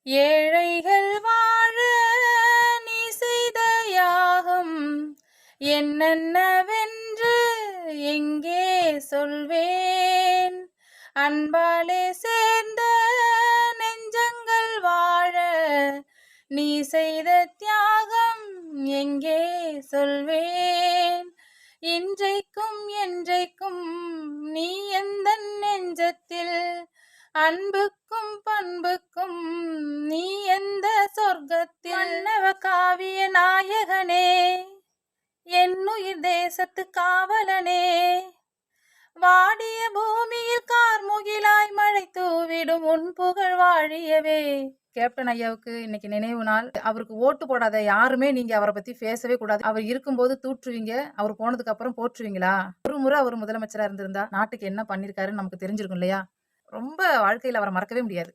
ஏழைகள் வாழ நீ செய்த யாகம் என்னென்னவென்று எங்கே சொல்வேன்? அன்பாலே சேர்ந்த நெஞ்சங்கள் வாழ நீ செய்த தியாகம் எங்கே சொல்வேன்? இன்றைக்கும் என்றைக்கும் நீ எந்தன் நெஞ்சத்தில் அன்புக்கும் பண்புக்கும் நீ எந்த சொர்க்கத்தில் மன்னவ காவிய நாயகனே, என்னுயிர் தேசத்து காவலனே, வாடிய பூமியில் கார்முகிலாய் மழை தூவிடும் உன் புகழ் வாழியவே. கேப்டன் ஐயாவுக்கு இன்னைக்கு நினைவு நாள். அவருக்கு ஓட்டு போடாத யாருமே நீங்க அவரை பத்தி பேசவே கூடாது. அவர் இருக்கும்போது தூற்றுவீங்க, அவர் போனதுக்கு அப்புறம் போற்றுவீங்களா? ஒரு முறை அவர் முதலமைச்சரா இருந்திருந்தா நாட்டுக்கு என்ன பண்ணிருக்காருன்னு நமக்கு தெரிஞ்சிருக்கும் இல்லையா? ரொம்ப வாழ்க்கையில அவரை மறக்கவே முடியாது.